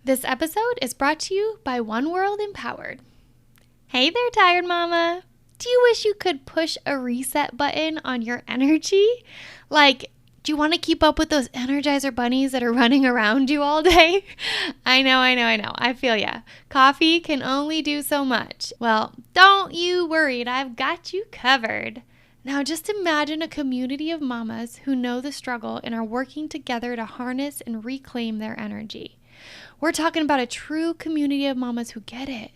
This episode is brought to you by One World Empowered. Hey there, tired mama. Do you wish you could push a reset button on your energy? Like, do you want to keep up with those Energizer bunnies that are running around you all day? I know. I feel ya. Coffee can only do so much. Well, don't you worry. I've got you covered. Now just imagine a community of mamas who know the struggle and are working together to harness and reclaim their energy. We're talking about a true community of mamas who get it.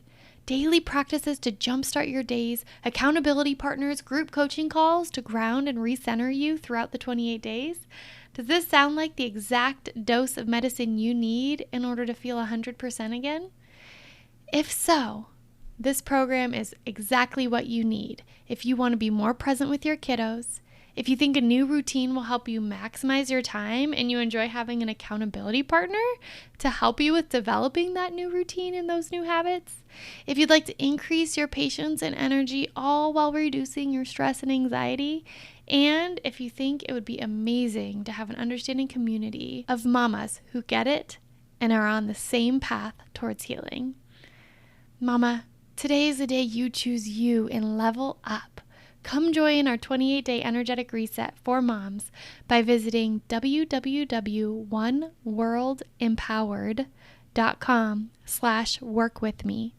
Daily practices to jumpstart your days, accountability partners, group coaching calls to ground and recenter you throughout the 28 days. Does this sound like the exact dose of medicine you need in order to feel 100% again? If so, this program is exactly what you need if you want to be more present with your kiddos, if you think a new routine will help you maximize your time and you enjoy having an accountability partner to help you with developing that new routine and those new habits, if you'd like to increase your patience and energy all while reducing your stress and anxiety, and if you think it would be amazing to have an understanding community of mamas who get it and are on the same path towards healing. Mama, today is the day you choose you and level up. Come join our 28-day energetic reset for moms by visiting www.oneworldempowered.com/workwithme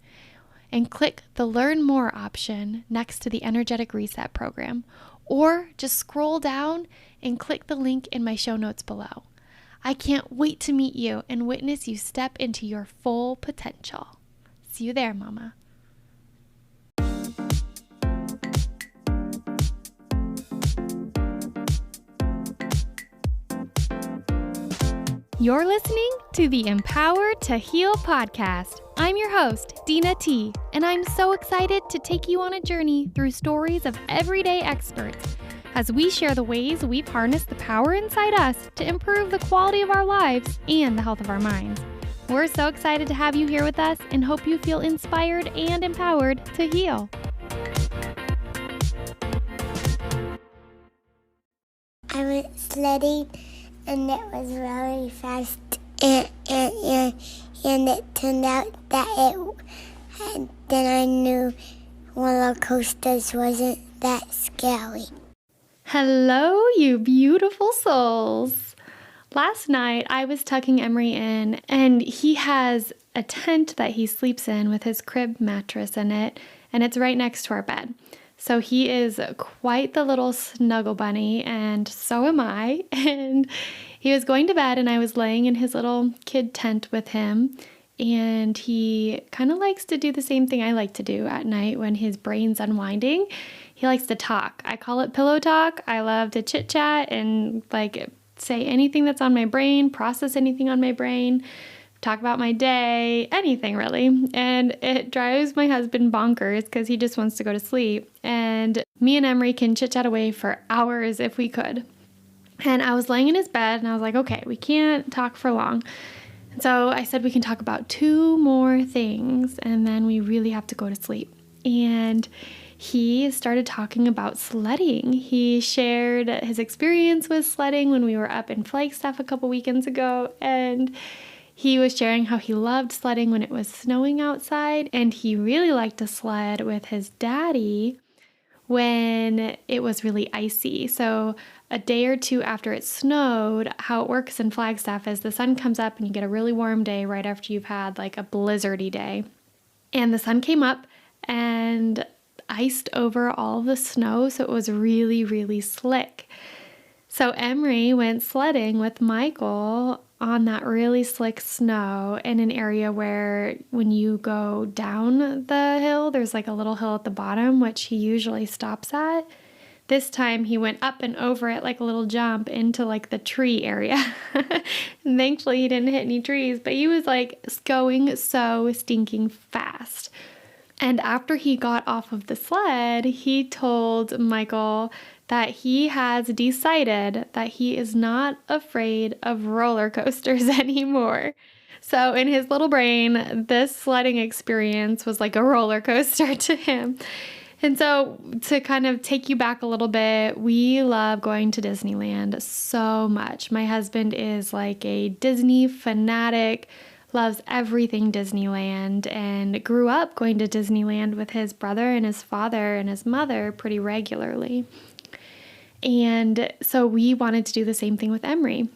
and click the Learn More option next to the Energetic Reset program, or just scroll down and click the link in my show notes below. I can't wait to meet you and witness you step into your full potential. See you there, Mama. You're listening to the Empowered to Heal podcast. I'm your host, Dina T, and I'm so excited to take you on a journey through stories of everyday experts as we share the ways we've harnessed the power inside us to improve the quality of our lives and the health of our minds. We're so excited to have you here with us and hope you feel inspired and empowered to heal. I went sledding and it was really fast and it turned out that then I knew roller coasters wasn't that scary. Hello, you beautiful souls. Last night, I was tucking Emery in, and he has a tent that he sleeps in with his crib mattress in it, and it's right next to our bed. So he is quite the little snuggle bunny, and so am I. And he was going to bed, and I was laying in his little kid tent with him, and he kind of likes to do the same thing I like to do at night when his brain's unwinding. He likes to talk. I call it pillow talk. I love to chit-chat and say anything that's on my brain, process anything on my brain, talk about my day, anything really. And it drives my husband bonkers because he just wants to go to sleep. And me and Emery can chit-chat away for hours if we could. And I was laying in his bed and I was like, okay, we can't talk for long. And so I said we can talk about 2 more things and then we really have to go to sleep. And he started talking about sledding. He shared his experience with sledding when we were up in Flagstaff a couple weekends ago, and he was sharing how he loved sledding when it was snowing outside, and he really liked to sled with his daddy when it was really icy. So a day or 2 after it snowed, how it works in Flagstaff is the sun comes up and you get a really warm day right after you've had like a blizzardy day. And the sun came up and iced over all the snow, so it was really, really slick. So Emery went sledding with Michael on that really slick snow in an area where when you go down the hill, there's like a little hill at the bottom, which he usually stops at. This time he went up and over it like a little jump into like the tree area. And thankfully he didn't hit any trees, but he was like going so stinking fast. And after he got off of the sled, he told Michael that he has decided that he is not afraid of roller coasters anymore. So in his little brain, this sledding experience was like a roller coaster to him. And so to kind of take you back a little bit, we love going to Disneyland so much. My husband is like a Disney fanatic, loves everything Disneyland and grew up going to Disneyland with his brother and his father and his mother pretty regularly. And so we wanted to do the same thing with Emery.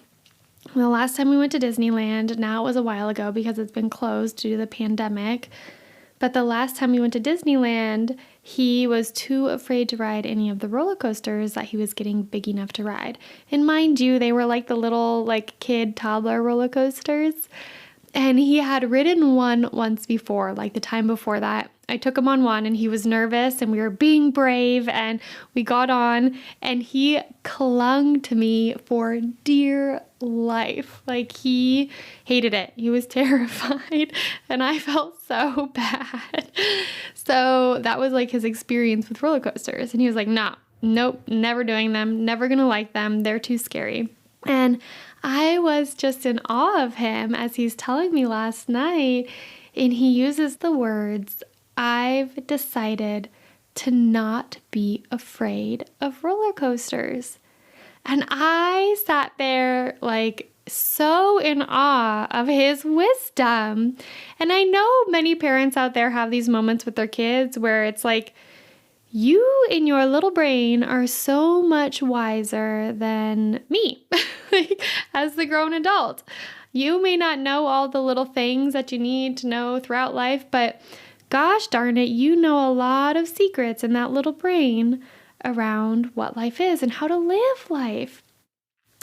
The last time we went to Disneyland, now it was a while ago because it's been closed due to the pandemic, but the last time we went to Disneyland, he was too afraid to ride any of the roller coasters that he was getting big enough to ride. And mind you, they were like the little kid toddler roller coasters. And he had ridden one once before, like the time before that. I took him on one and he was nervous and we were being brave and we got on and he clung to me for dear life. Like he hated it. He was terrified and I felt so bad. So that was like his experience with roller coasters. And he was like, nah, nope, never doing them, never gonna like them. They're too scary. And I was just in awe of him as he's telling me last night, and he uses the words, I've decided to not be afraid of roller coasters. And I sat there so in awe of his wisdom. And I know many parents out there have these moments with their kids where it's like, you in your little brain are so much wiser than me as the grown adult. You may not know all the little things that you need to know throughout life, but gosh darn it, you know a lot of secrets in that little brain around what life is and how to live life.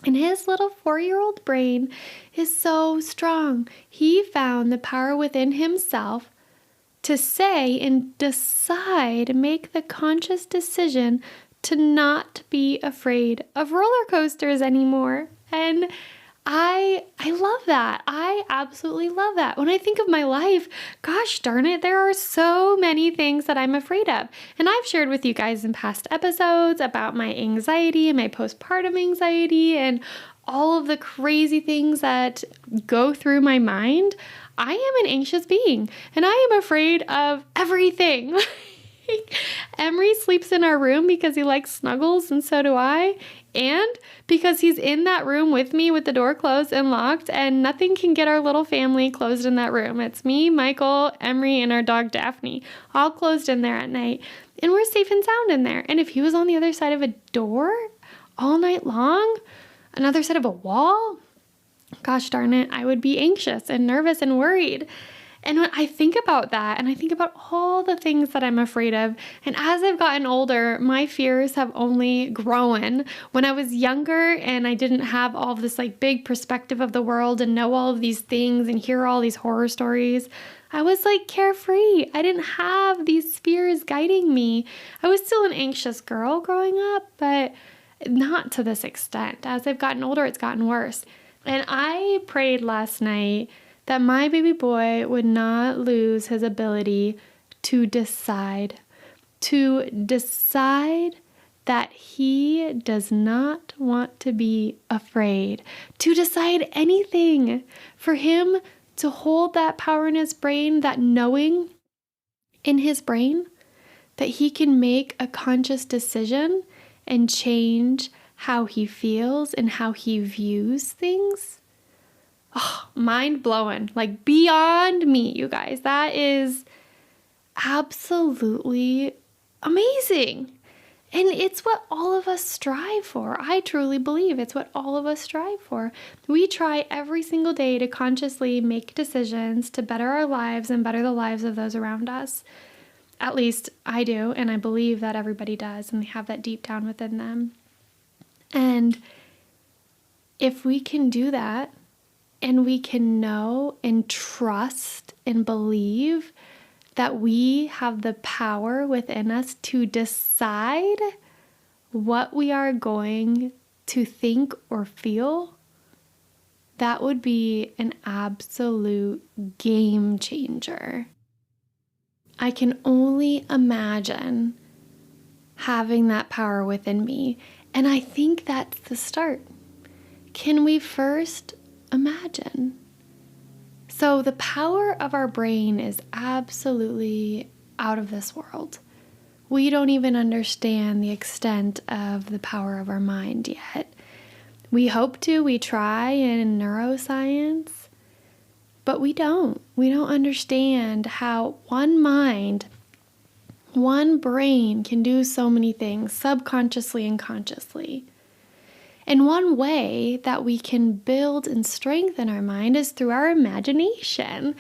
And his little 4-year-old brain is so strong. He found the power within himself to say and decide, make the conscious decision to not be afraid of roller coasters anymore. And I love that. I absolutely love that. When I think of my life, gosh darn it, there are so many things that I'm afraid of. And I've shared with you guys in past episodes about my anxiety and my postpartum anxiety and all of the crazy things that go through my mind. I am an anxious being and I am afraid of everything. Emery sleeps in our room because he likes snuggles and so do I. And because he's in that room with me with the door closed and locked and nothing can get our little family closed in that room. It's me, Michael, Emery, and our dog Daphne, all closed in there at night. And we're safe and sound in there. And if he was on the other side of a door all night long, another side of a wall, gosh darn it, I would be anxious and nervous and worried. And when I think about that and I think about all the things that I'm afraid of, and as I've gotten older, my fears have only grown. When I was younger and I didn't have all of this big perspective of the world and know all of these things and hear all these horror stories, I was carefree. I didn't have these fears guiding me. I was still an anxious girl growing up, but not to this extent. As I've gotten older, it's gotten worse. And I prayed last night that my baby boy would not lose his ability to decide that he does not want to be afraid, to decide anything, for him to hold that power in his brain, that knowing in his brain, that he can make a conscious decision and change how he feels and how he views things. Oh, mind blowing, beyond me, you guys. That is absolutely amazing. And it's what all of us strive for. I truly believe it's what all of us strive for. We try every single day to consciously make decisions to better our lives and better the lives of those around us. At least I do, and I believe that everybody does, and they have that deep down within them. And if we can do that, and we can know and trust and believe that we have the power within us to decide what we are going to think or feel, that would be an absolute game changer. I can only imagine having that power within me. And I think that's the start. Can we first imagine? So the power of our brain is absolutely out of this world. We don't even understand the extent of the power of our mind yet. We hope to, we try in neuroscience, But we don't. We don't understand how one mind, one brain can do so many things subconsciously and consciously. And one way that we can build and strengthen our mind is through our imagination.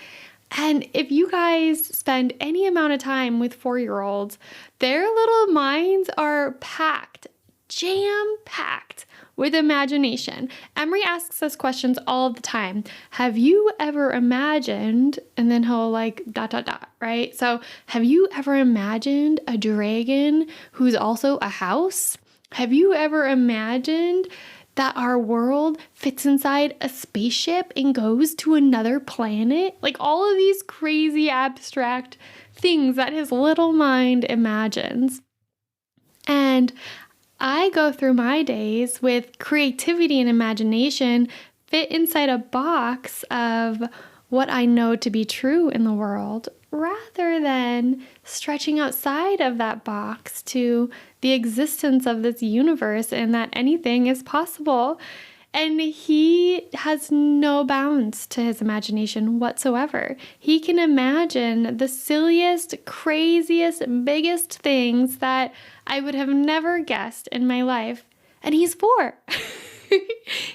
And if you guys spend any amount of time with 4-year-olds, their little minds are packed, jam-packed with imagination. Emery asks us questions all the time. Have you ever imagined, and then he'll like ... right? So have you ever imagined a dragon who's also a house? Have you ever imagined that our world fits inside a spaceship and goes to another planet? Like all of these crazy abstract things that his little mind imagines. And I go through my days with creativity and imagination fit inside a box of what I know to be true in the world, rather than stretching outside of that box to the existence of this universe and that anything is possible. And he has no bounds to his imagination whatsoever. He can imagine the silliest, craziest, biggest things that I would have never guessed in my life. And he's 4.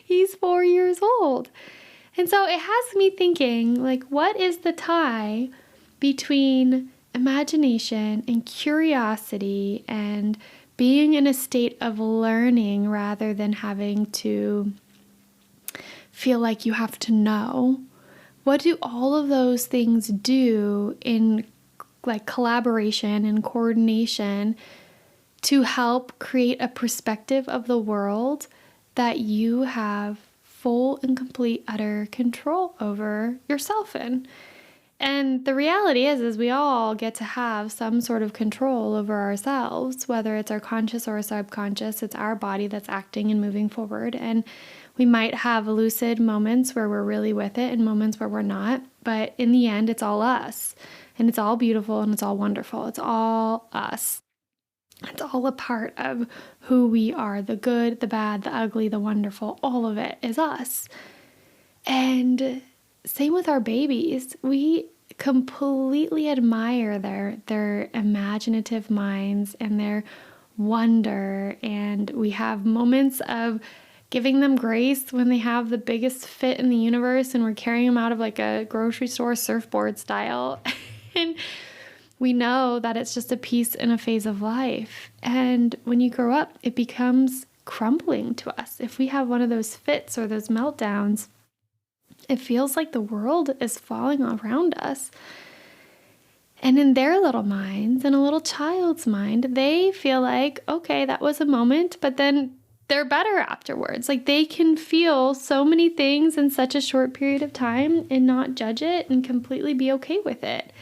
He's 4 years old. And so it has me thinking, like, what is the tie between imagination and curiosity and being in a state of learning rather than having to feel like you have to know? What do all of those things do in like collaboration and coordination to help create a perspective of the world that you have full and complete utter control over yourself in? And the reality is we all get to have some sort of control over ourselves, whether it's our conscious or our subconscious. It's our body that's acting and moving forward. And we might have lucid moments where we're really with it and moments where we're not. But in the end, it's all us. And it's all beautiful and it's all wonderful. It's all us. It's all a part of who we are. The good, the bad, the ugly, the wonderful, all of it is us. And same with our babies. We completely admire their imaginative minds and their wonder. And we have moments of giving them grace when they have the biggest fit in the universe and we're carrying them out of like a grocery store surfboard style. And we know that it's just a piece in a phase of life. And when you grow up, it becomes crumbling to us. If we have one of those fits or those meltdowns, it feels like the world is falling around us. And in their little minds, in a little child's mind, they feel like, okay, that was a moment, but then they're better afterwards. Like they can feel so many things in such a short period of time and not judge it and completely be okay with it.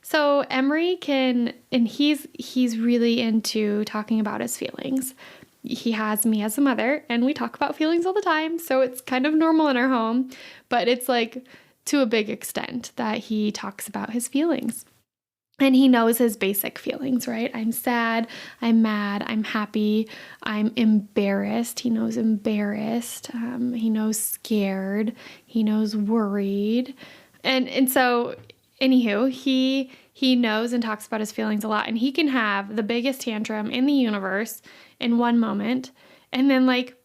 So Emery can, and he's really into talking about his feelings. He has me as a mother and we talk about feelings all the time. So it's kind of normal in our home, but it's like to a big extent that he talks about his feelings. And he knows his basic feelings, right? I'm sad, I'm mad, I'm happy, I'm embarrassed. He knows embarrassed. He knows scared. He knows worried. And so, anywho, he knows and talks about his feelings a lot. And he can have the biggest tantrum in the universe in one moment. And then like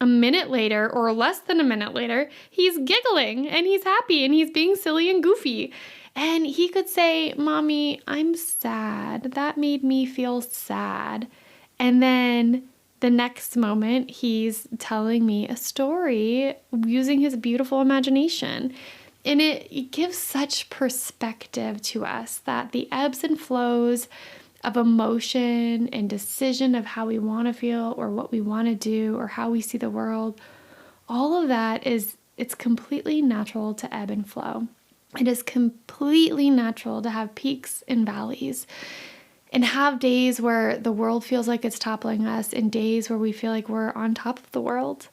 a minute later or less than a minute later, he's giggling and he's happy and he's being silly and goofy. And he could say, Mommy, I'm sad. That made me feel sad. And then the next moment, he's telling me a story using his beautiful imagination. And it gives such perspective to us that the ebbs and flows of emotion and decision of how we want to feel or what we want to do or how we see the world, all of that it's completely natural to ebb and flow. It is completely natural to have peaks and valleys and have days where the world feels like it's toppling us and days where we feel like we're on top of the world.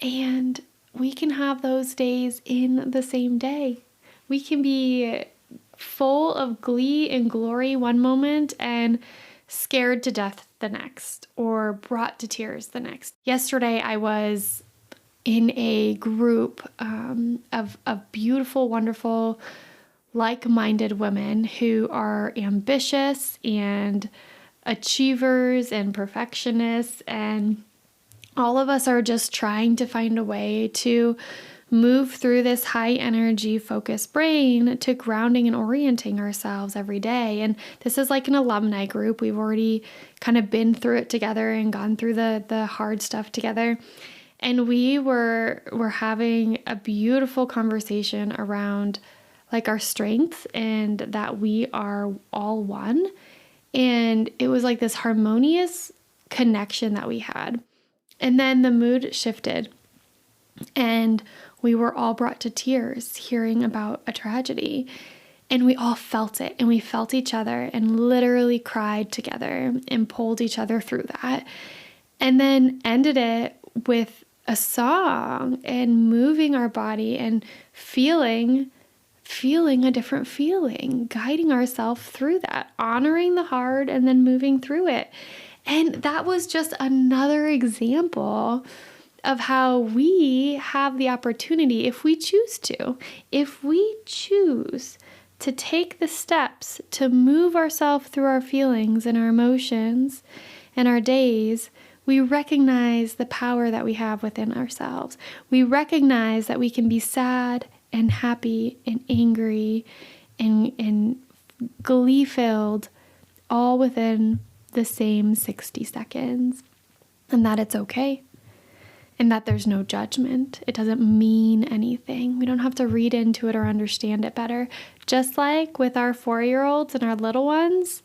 And we can have those days in the same day. We can be full of glee and glory one moment and scared to death the next, or brought to tears the next. Yesterday I was in a group of beautiful, wonderful, like-minded women who are ambitious and achievers and perfectionists, and all of us are just trying to find a way to move through this high energy focused brain to grounding and orienting ourselves every day. And this is like an alumni group. We've already kind of been through it together and gone through the hard stuff together. And we were having a beautiful conversation around like our strengths and that we are all one. And it was like this harmonious connection that we had. And then the mood shifted and we were all brought to tears hearing about a tragedy. And we all felt it, and we felt each other and literally cried together and pulled each other through that. And then ended it with a song and moving our body and feeling a different feeling, guiding ourselves through that, honoring the hard and then moving through it. And that was just another example of how we have the opportunity, if we choose to take the steps to move ourselves through our feelings and our emotions and our days. We recognize the power that we have within ourselves. We recognize that we can be sad and happy and angry and glee-filled all within the same 60 seconds, and that it's okay, and that there's no judgment. It doesn't mean anything. We don't have to read into it or understand it better. Just like with our 4-year-olds and our little ones,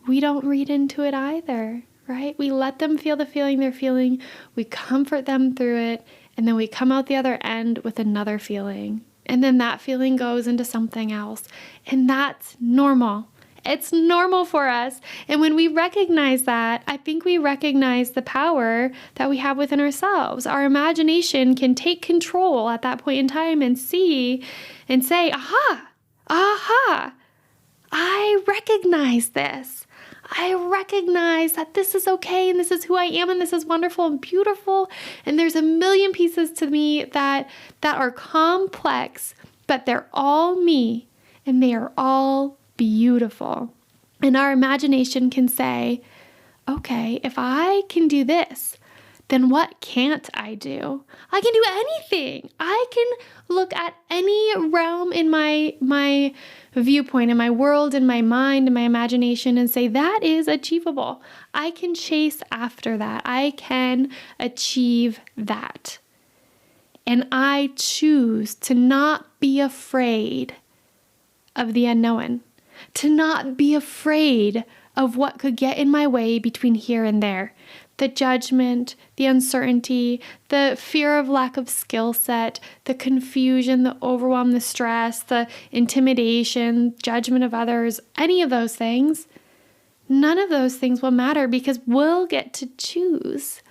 we don't read into it either, right? We let them feel the feeling they're feeling, we comfort them through it, and then we come out the other end with another feeling. And then that feeling goes into something else. And that's normal. It's normal for us. And when we recognize that, I think we recognize the power that we have within ourselves. Our imagination can take control at that point in time and see and say, aha, I recognize this. I recognize that this is okay and this is who I am and this is wonderful and beautiful. And there's a million pieces to me that are complex, but they're all me and they are all beautiful. And our imagination can say, okay, if I can do this, then what can't I do? I can do anything. I can look at any realm in my viewpoint, in my world, in my mind, in my imagination, and say, that is achievable. I can chase after that. I can achieve that. And I choose to not be afraid of the unknown, to not be afraid of what could get in my way between here and there. The judgment, the uncertainty, the fear of lack of skill set, the confusion, the overwhelm, the stress, the intimidation, judgment of others, any of those things, none of those things will matter because we'll get to choose.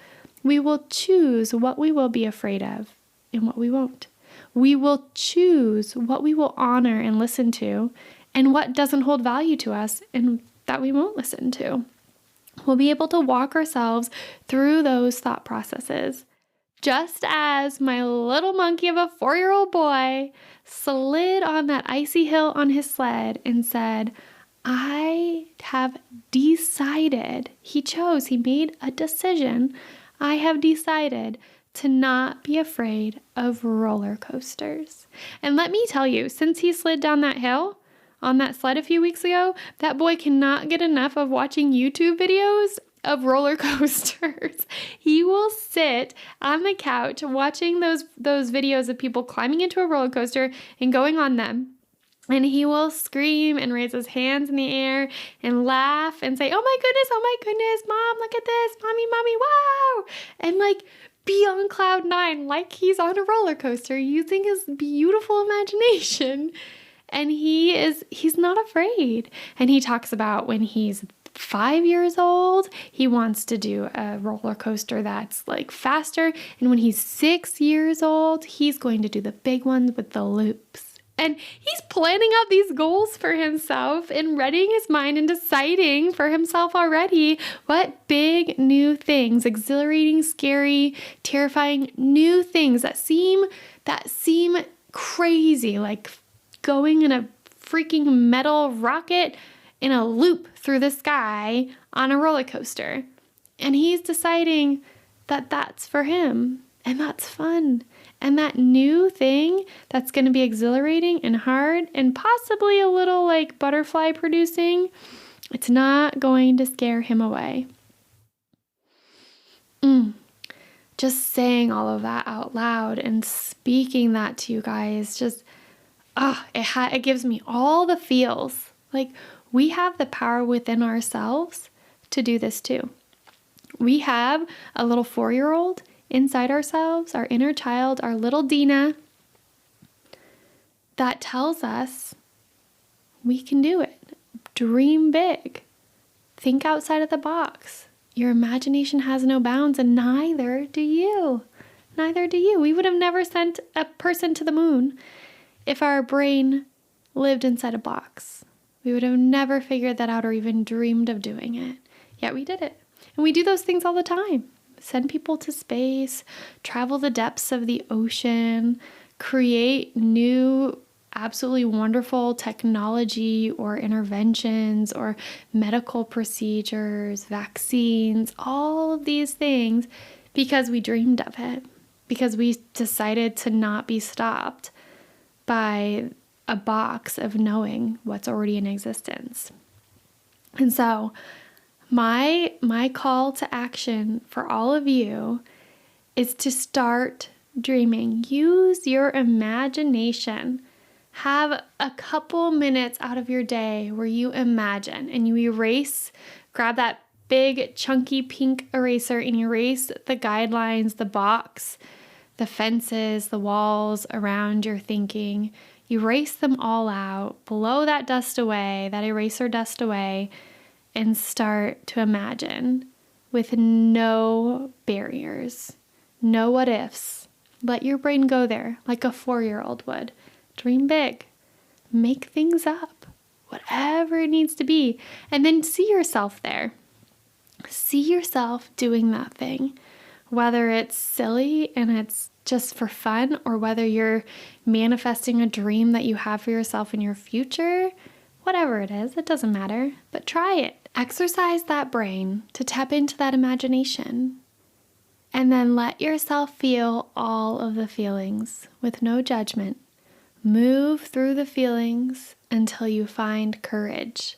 We will choose what we will be afraid of and what we won't. We will choose what we will honor and listen to and what doesn't hold value to us and that we won't listen to. We'll be able to walk ourselves through those thought processes. Just as my little monkey of a 4-year-old boy slid on that icy hill on his sled and said, I have decided, he made a decision. I have decided to not be afraid of roller coasters. And let me tell you, since he slid down that hill, on that sled a few weeks ago, that boy cannot get enough of watching YouTube videos of roller coasters. He will sit on the couch watching those videos of people climbing into a roller coaster and going on them. And he will scream and raise his hands in the air and laugh and say, oh my goodness, Mom, look at this, Mommy, wow. And like be on cloud 9 like he's on a roller coaster using his beautiful imagination. And he's not afraid. And he talks about when he's 5 years old, he wants to do a roller coaster that's like faster. And when he's 6 years old, he's going to do the big ones with the loops. And he's planning out these goals for himself and readying his mind and deciding for himself already what big new things, exhilarating, scary, terrifying new things that seem crazy, like going in a freaking metal rocket in a loop through the sky on a roller coaster. And he's deciding that that's for him, and that's fun. And that new thing that's going to be exhilarating and hard and possibly a little like butterfly producing, it's not going to scare him away. Just saying all of that out loud and speaking that to you guys, just, it gives me all the feels. Like, we have the power within ourselves to do this too. We have a little 4-year-old inside ourselves, our inner child, our little Dina, that tells us we can do it. Dream big. Think outside of the box. Your imagination has no bounds, and neither do you. Neither do you. We would have never sent a person to the moon if our brain lived inside a box. We would have never figured that out or even dreamed of doing it. Yet we did it. And we do those things all the time. Send people to space, travel the depths of the ocean, create new, absolutely wonderful technology or interventions or medical procedures, vaccines, all of these things because we dreamed of it, because we decided to not be stopped by a box of knowing what's already in existence. And so my call to action for all of you is to start dreaming. Use your imagination. Have a couple minutes out of your day where you imagine and you erase, grab that big chunky pink eraser and erase the guidelines, the box, the fences, the walls around your thinking. Erase them all out, blow that dust away, that eraser dust away, and start to imagine with no barriers, no what ifs. Let your brain go there like a 4-year-old would. Dream big. Make things up, whatever it needs to be. And then see yourself there. See yourself doing that thing, whether it's silly and it's just for fun, or whether you're manifesting a dream that you have for yourself in your future. Whatever it is, it doesn't matter, but try it. Exercise that brain to tap into that imagination. And then let yourself feel all of the feelings with no judgment. Move through the feelings until you find courage.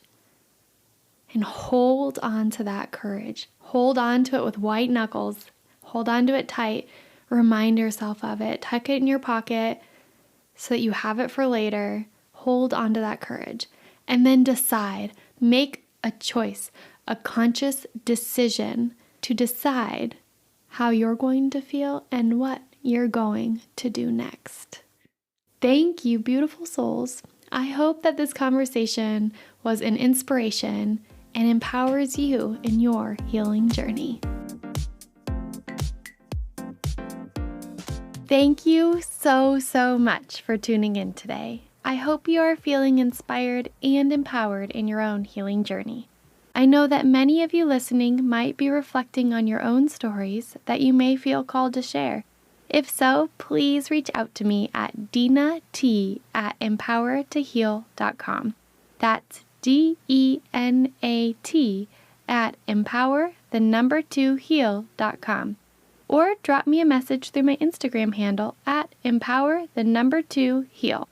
And hold on to that courage. Hold on to it with white knuckles. Hold on to it tight. Remind yourself of it. Tuck it in your pocket so that you have it for later. Hold on to that courage. And then decide. Make a choice, a conscious decision to decide how you're going to feel and what you're going to do next. Thank you, beautiful souls. I hope that this conversation was an inspiration and empowers you in your healing journey. Thank you so much for tuning in today. I hope you are feeling inspired and empowered in your own healing journey. I know that many of you listening might be reflecting on your own stories that you may feel called to share. If so, please reach out to me at dinat@empowertoheal.com. That's DENAT@empower2heal.com. Or drop me a message through my Instagram handle at empower2heal.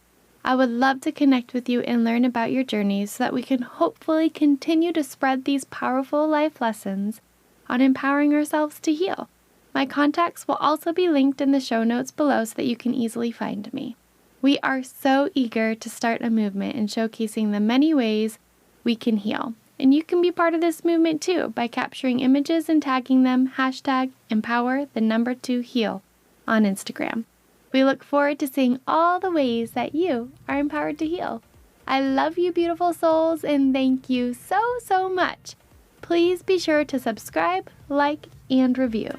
I would love to connect with you and learn about your journeys so that we can hopefully continue to spread these powerful life lessons on empowering ourselves to heal. My contacts will also be linked in the show notes below so that you can easily find me. We are so eager to start a movement in showcasing the many ways we can heal. And you can be part of this movement too by capturing images and tagging them #empower2heal on Instagram. We look forward to seeing all the ways that you are empowered to heal. I love you, beautiful souls, and thank you so much. Please be sure to subscribe, like, and review.